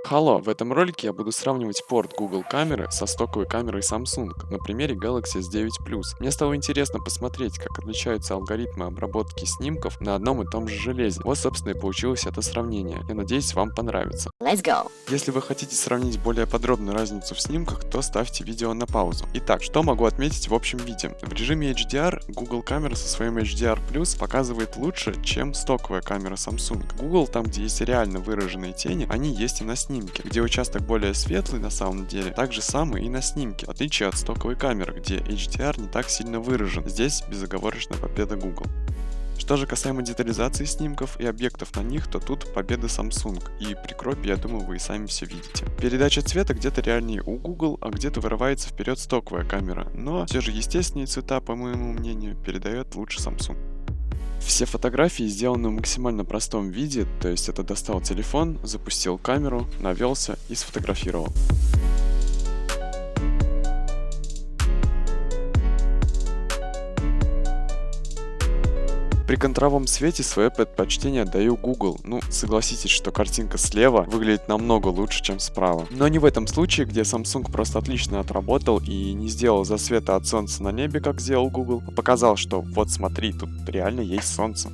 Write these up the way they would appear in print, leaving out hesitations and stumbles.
Халло, в этом ролике я буду сравнивать порт Google камеры со стоковой камерой Samsung на примере Galaxy S9 Plus. Мне стало интересно посмотреть, как отличаются алгоритмы обработки снимков на одном и том же железе. Вот, собственно, и получилось это сравнение. Я надеюсь, вам понравится. Let's go! Если вы хотите сравнить более подробную разницу в снимках, то ставьте видео на паузу. Итак, что могу отметить в общем виде? В режиме HDR Google камера со своим HDR Plus показывает лучше, чем стоковая камера Samsung. Google, там где есть реально выраженные тени, они есть и на снимке. Где участок более светлый на самом деле, так же самое и на снимке, в отличие от стоковой камеры, где HDR не так сильно выражен. Здесь безоговорочная победа Google. Что же касаемо детализации снимков и объектов на них, то тут победа Samsung, и при кропе, я думаю, вы и сами все видите. Передача цвета где-то реальнее у Google, а где-то вырывается вперед стоковая камера, но все же естественные цвета, по моему мнению, передает лучше Samsung. Все фотографии сделаны в максимально простом виде, то есть это достал телефон, запустил камеру, навелся и сфотографировал. При контровом свете свое предпочтение отдаю Google. Ну, согласитесь, что картинка слева выглядит намного лучше, чем справа. Но не в этом случае, где Samsung просто отлично отработал и не сделал засвета от солнца на небе, как сделал Google, а показал, что вот смотри, тут реально есть солнце.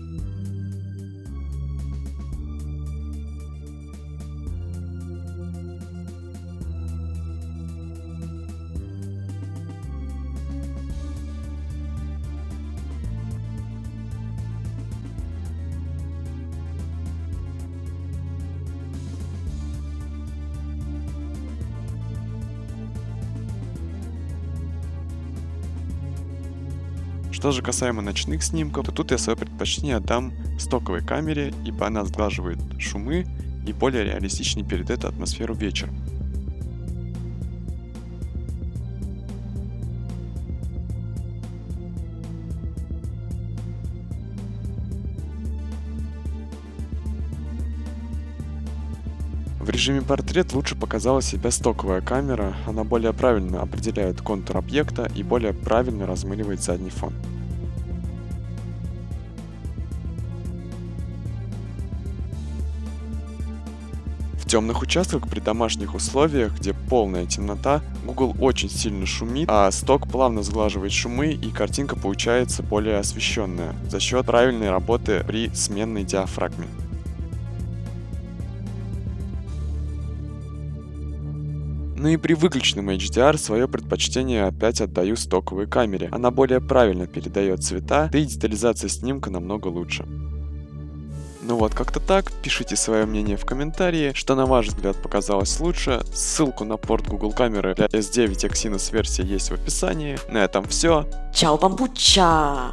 Что же касаемо ночных снимков, то тут я свое предпочтение отдам стоковой камере, ибо она сглаживает шумы и более реалистичнее передает атмосферу вечера. В режиме портрет лучше показала себя стоковая камера, она более правильно определяет контур объекта и более правильно размыливает задний фон. В темных участках при домашних условиях, где полная темнота, Google очень сильно шумит, а сток плавно сглаживает шумы и картинка получается более освещенная за счет правильной работы при сменной диафрагме. Ну и при выключенном HDR свое предпочтение опять отдаю стоковой камере. Она более правильно передает цвета, да и детализация снимка намного лучше. Ну вот, как-то так. Пишите свое мнение в комментарии, что на ваш взгляд показалось лучше. Ссылку на порт Google камеры для S9 Exynos версии есть в описании. На этом все. Ciao, бамбуча!